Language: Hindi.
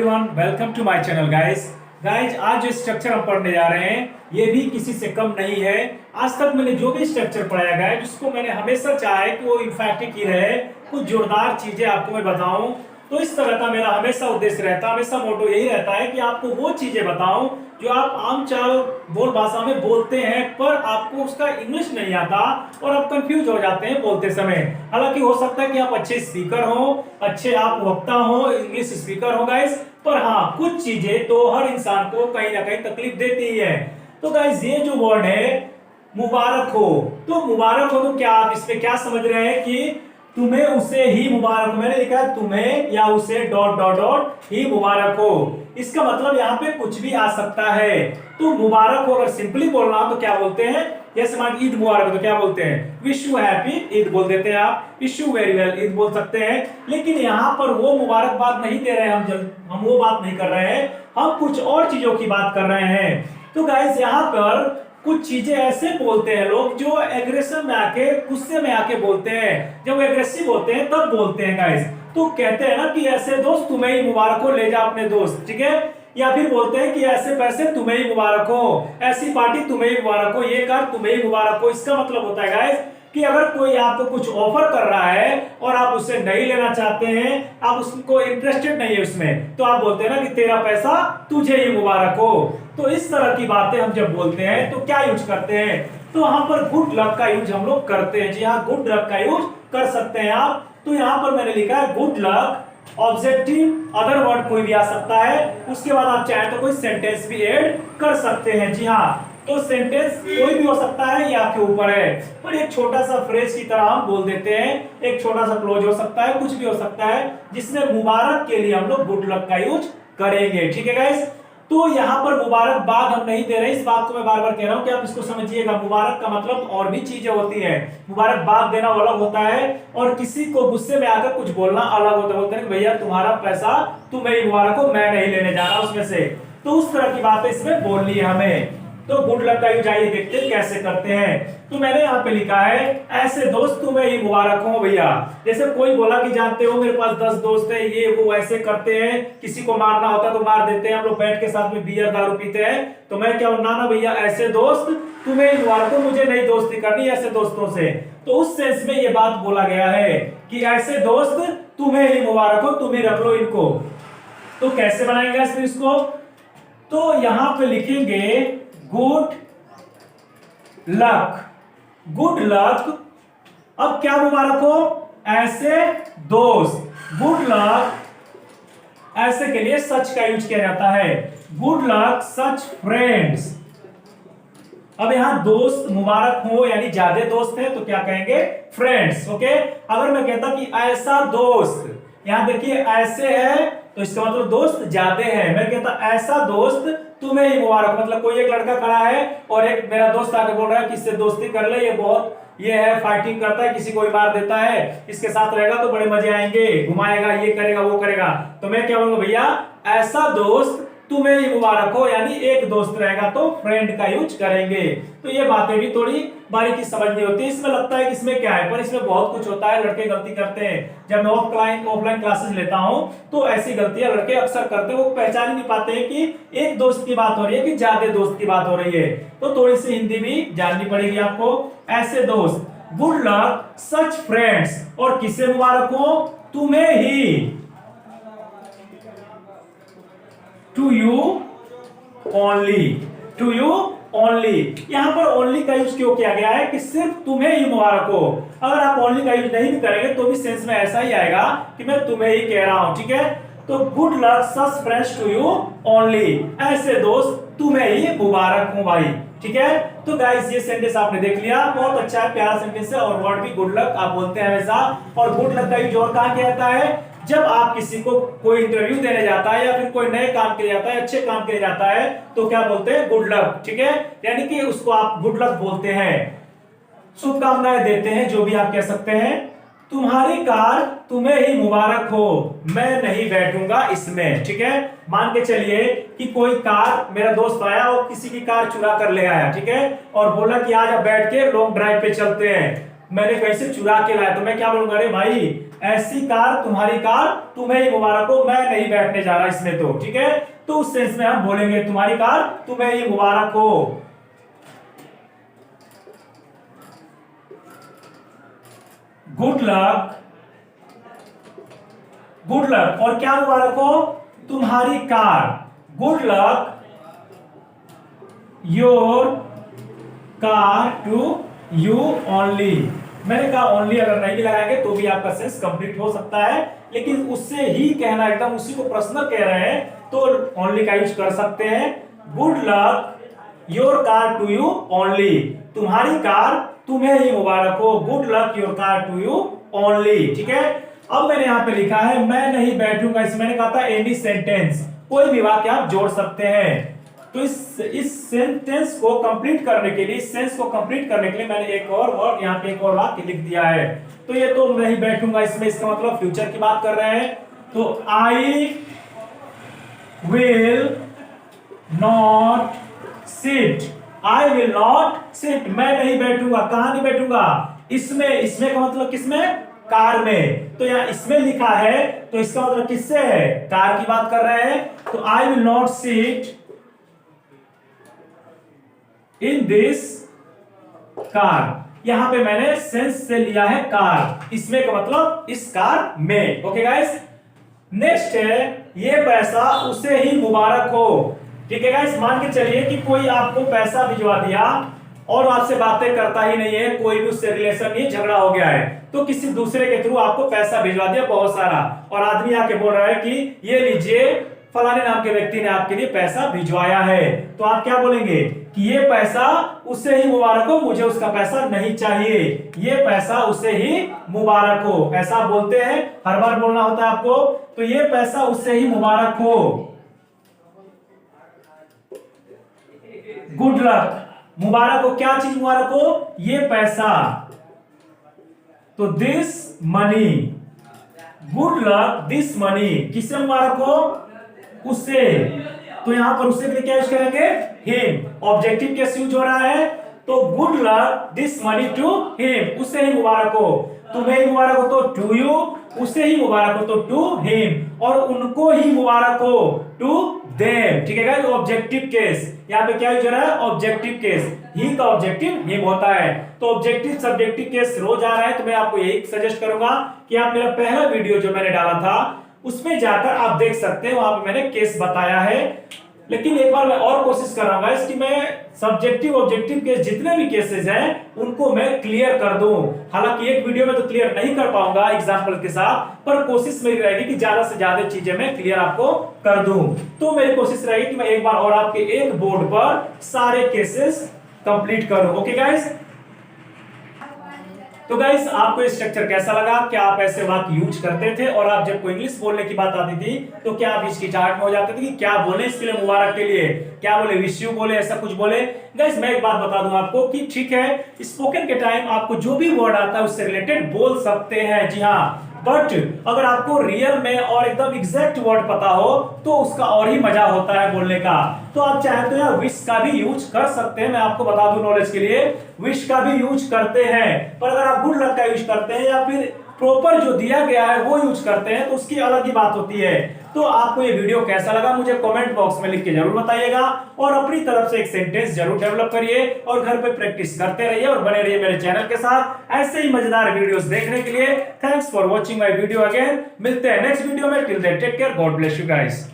Everyone, welcome to my channel guys आज जो स्ट्रक्चर हम पढ़ने जा रहे हैं ये भी किसी से कम नहीं है। आज तक मैंने जो भी स्ट्रक्चर पढ़ाया गया है जिसको मैंने हमेशा चाहा है कि वो इम्फैक्टिक ही रहे, कुछ जोरदार चीजें आपको मैं बताऊं। तो इस तरह का मेरा हमेशा उद्देश्य रहता है, हमेशा मोटो यही रहता है कि आपको वो चीजें बताऊं जो आप आम चाल बोल भाषा में बोलते हैं पर आपको उसका इंग्लिश नहीं आता और आप कंफ्यूज हो जाते हैं बोलते समय। हालांकि हो सकता है कि आप अच्छे स्पीकर हो, अच्छे आप वक्ता हो, इंग्लिश स्पीकर हो गाइस, पर हाँ कुछ चीजें तो हर इंसान को कहीं ना कहीं तकलीफ देती ही है। तो गाइस ये जो वर्ड है मुबारक हो, तो मुबारक हो तो क्या आप इसमें क्या समझ रहे हैं कि तुम्हें उसे ही मुबारक हो। मैंने लिखा है तुम्हें या उसे डॉट डॉट डॉट ही मुबारक हो। इसका मतलब यहाँ पे कुछ भी आ सकता है। तो मुबारक हो अगर सिंपली बोलना हो तो क्या बोलते हैं, जैसे मान ईद मुबारक तो क्या बोलते हैं, विश यू हैप्पी ईद बोल देते हैं, आप wish you very well Eid बोल सकते हैं। लेकिन यहाँ पर वो मुबारकबाद नहीं दे रहे हैं, हम वो बात नहीं कर रहे हैं, हम कुछ और चीजों की बात कर रहे हैं। तो गाइस यहाँ पर कुछ चीजें ऐसे बोलते हैं लोग जो एग्रेशन में आके, गुस्से में आके बोलते हैं, जब वो एग्रेसिव होते हैं तब बोलते हैं गाइस। तो कहते हैं ना कि ऐसे दोस्त तुम्हें ही मुबारक हो, ले जा अपने दोस्त, ठीक है। या फिर बोलते हैं कि ऐसे पैसे तुम्हें ही मुबारक हो, ऐसी पार्टी तुम्हें ही मुबारक हो, ये कार तुम्हें ही मुबारक हो। इसका मतलब होता है गाइस कि अगर कोई आपको कुछ ऑफर कर रहा है और आप उससे नहीं लेना चाहते हैं, आप उसको इंटरेस्टेड नहीं है उसमें, तो आप बोलते हैं ना कि तेरा पैसा तुझे ही मुबारक हो। तो इस तरह की बातें हम जब बोलते हैं तो क्या यूज करते हैं, तो यहाँ पर गुड लक का यूज हम लोग करते हैं। जी हाँ, गुड लक का यूज कर सकते हैं आप। तो यहाँ पर मैंने लिखा है good luck, objective other word कोई भी आ सकता है, उसके बाद आप चाहे तो कोई सेंटेंस भी ऐड कर सकते हैं। जी हाँ, तो सेंटेंस कोई भी हो सकता है, ये आपके ऊपर है, पर एक छोटा सा फ्रेज की तरह हम बोल देते हैं, एक छोटा सा क्लोज हो सकता है, कुछ भी हो सकता है जिसमें मुबारक के लिए हम लोग गुड लक का यूज करेंगे, ठीक है गाइस। तो यहाँ पर मुबारकबाद हम नहीं दे रहे, इस बात को मैं बार बार कह रहा हूं कि आप इसको समझिएगा। मुबारक का मतलब और भी चीजें होती हैं, मुबारकबाद देना अलग होता है और किसी को गुस्से में आकर कुछ बोलना अलग होता है। बोलते हैं भैया तुम्हारा पैसा तुम्हें ही मुबारक हो, मैं नहीं लेने जा रहा उसमें से। तो उस तरह की बातें इसमें बोलनी है हमें। तो गुड लक का यूज आइए देखते हैं कैसे करते हैं। तो मैंने यहाँ पे लिखा है ऐसे दोस्त तुम्हें ही मुबारक हो भैया। जैसे कोई बोला कि जानते हो मेरे पास 10 दोस्त है, ये वो ऐसे करते हैं, किसी को मारना होता तो मार देते हैं, हम लोग बैठ के साथ में बियर दारू पीते हैं। तो मैं क्या ना ना भैया ऐसे दोस्त तुम्हें ही मुबारक हो, मुझे नहीं दोस्ती करनी ऐसे दोस्तों से। तो उस सेंस में ये बात बोला गया है कि ऐसे दोस्त तुम्हें ही मुबारक हो, तुम ही रख लो इनको। तो कैसे बनाएंगे इसको, तो यहाँ पे लिखेंगे गुड लक, गुड लक। अब क्या मुबारक हो, ऐसे दोस्त, गुड लक ऐसे के लिए सच का यूज किया जाता है, गुड लक सच फ्रेंड्स। अब यहां दोस्त मुबारक हो यानी ज्यादा दोस्त है तो क्या कहेंगे, फ्रेंड्स, ओके। अगर मैं कहता कि ऐसा दोस्त, यहां देखिए ऐसे है तो इसका मतलब दोस्त ज्यादा है। मैं कहता ऐसा दोस्त तुम्हें ही मुबारक, मतलब कोई एक लड़का खड़ा है और एक मेरा दोस्त आके बोल रहा है कि इससे दोस्ती कर ले, ये बहुत ये है, फाइटिंग करता है, किसी को भी मार देता है, इसके साथ रहेगा तो बड़े मजे आएंगे, घुमाएगा, ये करेगा वो करेगा। तो मैं क्या बोलूंगा, भैया ऐसा दोस्त तुम्हें ही मुबारक हो, यानी एक दोस्त रहेगा तो फ्रेंड का यूज करेंगे। तो ये बातें भी थोड़ी बारीकी समझनी होती है। इसमें लगता है कि इसमें क्या है, पर इसमें बहुत कुछ होता है, लड़के गलती करते हैं। जब मैं ऑफलाइन क्लासेस लेता हूं तो ऐसी गलतियां लड़के अक्सर करते हैं, वो पहचान ही नहीं पाते हैं कि एक दोस्त की बात हो रही है कि ज्यादा दोस्त की बात हो रही है। तो थोड़ी सी हिंदी भी जाननी पड़ेगी आपको। ऐसे दोस्त, गुड लक सच फ्रेंड्स, और किसे मुबारक हो, तुम्हें ही, to you only, to you only. यहां पर ओनली का यूज क्यों किया गया है कि सिर्फ तुम्हें ही मुबारक हो। अगर आप ओनली का यूज नहीं भी करेंगे तो भी सेंस में ऐसा ही आएगा कि मैं तुम्हें ही कह रहा हूं, ठीक है। तो good luck such friends to you only, ऐसे दोस्त तुम्हें ही मुबारक हो भाई, ठीक है। तो गाइस ये सेंटेंस आपने देख लिया, बहुत अच्छा है, प्यारा सेंटेंस है और वर्ड भी गुड लक आप बोलते हैं हमेशा। और गुड लक का यूज और कहां किया जाता है, जब आप किसी को कोई इंटरव्यू देने जाता है या फिर कोई नए काम के लिए जाता है, अच्छे काम के लिए जाता है, तो क्या बोलते हैं, गुड लक, ठीक है। यानी कि उसको आप गुड लक बोलते हैं, शुभकामनाएं देते हैं, जो भी आप कह सकते हैं। तुम्हारी कार तुम्हें ही मुबारक हो, मैं नहीं बैठूंगा इसमें, ठीक है। मान के चलिए कि कोई कार, मेरा दोस्त आया और किसी की कार चुरा कर ले आया, ठीक है, और बोला कि आज आप बैठ के लॉन्ग ड्राइव पे चलते हैं। मैंने कहीं से चुरा के लाया, तो मैं क्या बोलूंगा, अरे भाई ऐसी कार, तुम्हारी कार, तुम्हें ही मुबारक हो, मैं नहीं बैठने जा रहा इसमें, तो ठीक है। तो उस सेंस में हम बोलेंगे तुम्हारी कार तुम्हें ही मुबारक हो। गुड लक, गुड लक, और क्या मुबारक हो, तुम्हारी car, good luck your car to you only. मैंने कहा ओनली अगर नहीं भी लगाएंगे तो भी आपका सेंस कंप्लीट हो सकता है, लेकिन उससे ही कहना, एकदम उसी को पर्सनल कह रहे हैं तो ओनली का यूज कर सकते हैं। Good luck your car to you only, तुम्हारी कार तुम्हें ही मुबारक हो, good luck your car to you only, ठीक है। अब मैंने यहां पे लिखा है मैं नहीं बैठूंगा, इसमें मैंने कहा था एनी सेंटेंस, कोई भी वाक्य आप जोड़ सकते हैं। तो इस सेंटेंस को कंप्लीट करने के लिए, इस सेंस को कंप्लीट करने के लिए मैंने एक और वर्ड यहाँ पे, एक और वाक्य लिख दिया है। तो ये तो नहीं बैठूंगा, इसमें इसका मतलब फ्यूचर की बात कर रहे हैं। तो I will not sit, I will not sit, मैं नहीं बैठूंगा, कहां नहीं बैठूंगा, इसमें, इसमें का मतलब किसमें, कार में। तो यहाँ इसमें लिखा है तो इसका मतलब किससे है, कार की बात कर रहे हैं। तो I will not sit in this car, यहां पे मैंने सेंस से लिया है कार, इसमें का मतलब इस कार में। ओके गाइस, नेक्स्ट है ये पैसा उसे ही मुबारक हो। ठीक है गाइस, मान के चलिए कि कोई आपको पैसा भिजवा दिया और आपसे बातें करता ही नहीं है, कोई भी उससे रिलेशन नहीं, झगड़ा हो गया है, तो किसी दूसरे के थ्रू आपको पैसा भिजवा दिया बहुत सारा, और आदमी आके बोल रहा है कि ये लीजिए फलाने नाम के व्यक्ति ने आपके लिए पैसा भिजवाया है। तो आप क्या बोलेंगे कि ये पैसा उसे ही मुबारक हो, मुझे उसका पैसा नहीं चाहिए, ये पैसा उसे ही मुबारक हो, ऐसा बोलते हैं, हर बार बोलना होता है आपको। तो ये पैसा उसे ही मुबारक हो, गुड लक, मुबारक हो, क्या चीज मुबारक हो, ये पैसा। तो this money, good luck this money, किससे मुबारक हो, उससे। तो यहां पर उससे के लिए क्या यूज करेंगे, हिम, ऑब्जेक्टिव केस यूज हो रहा है। तो good luck this money to him, उससे ही मुबारक हो, तुम्हें ही मुबारक हो तो टू यू, उससे ही मुबारक हो तो टू हिम, और उनको ही मुबारक हो टू देम। ठीक है गाइस, ऑब्जेक्टिव केस, यहाँ पे क्या यूज हो रहा है, ऑब्जेक्टिव केस, ही का ऑब्जेक्टिव हिम होता है। तो ऑब्जेक्टिव सब्जेक्टिव केस रोज आ रहा है, तो मैं आपको यही सजेस्ट करूंगा कि आप मेरा पहला वीडियो जो मैंने डाला था उसमें जाकर आप देख सकते हैं, वहां पे मैंने केस बताया है। लेकिन एक बार मैं और कोशिश कर रहा हूं गाइस कि मैं सब्जेक्टिव ऑब्जेक्टिव केस जितने भी केसेस हैं उनको मैं क्लियर कर दूं। हालांकि एक वीडियो में तो क्लियर नहीं कर पाऊंगा एग्जांपल के साथ, पर कोशिश मेरी रहेगी कि ज्यादा से ज्यादा चीजें मैं क्लियर आपको कर दूं। तो मेरी कोशिश रहेगी कि मैं एक बार और आपके एक बोर्ड पर सारे केसेस कंप्लीट करूं। ओके गाइस, तो गाइस आपको ये स्ट्रक्चर कैसा लगा, क्या आप ऐसे वाक्य यूज करते थे, और आप जब कोई इंग्लिश बोलने की बात आती थी तो क्या आप हिचकिचाहट में हो जाते थे कि क्या बोले इसके लिए, मुबारक के लिए क्या बोले, विश यू बोले, ऐसा कुछ बोले। गाइस मैं एक बात बता दूं आपको कि ठीक है, स्पोकन के टाइम आपको जो भी वर्ड आता है उससे रिलेटेड बोल सकते हैं, जी हाँ, बट अगर आपको रियल में और एकदम एग्जैक्ट वर्ड पता हो तो उसका और ही मजा होता है बोलने का। तो आप चाहे तो यार विश का भी यूज कर सकते हैं, मैं आपको बता दूं नॉलेज के लिए, विश का भी यूज करते हैं, पर अगर आप गुड लक का यूज करते हैं या फिर प्रॉपर जो दिया गया है वो यूज करते हैं तो उसकी अलग ही बात होती है। तो आपको ये वीडियो कैसा लगा मुझे कमेंट बॉक्स में लिख के जरूर बताइएगा, और अपनी तरफ से एक सेंटेंस जरूर डेवलप करिए और घर पे प्रैक्टिस करते रहिए और बने रहिए मेरे चैनल के साथ ऐसे ही मजेदार वीडियोस देखने के लिए। Thanks for watching my video again, मिलते हैं नेक्स्ट वीडियो में, till then take care, god bless you guys.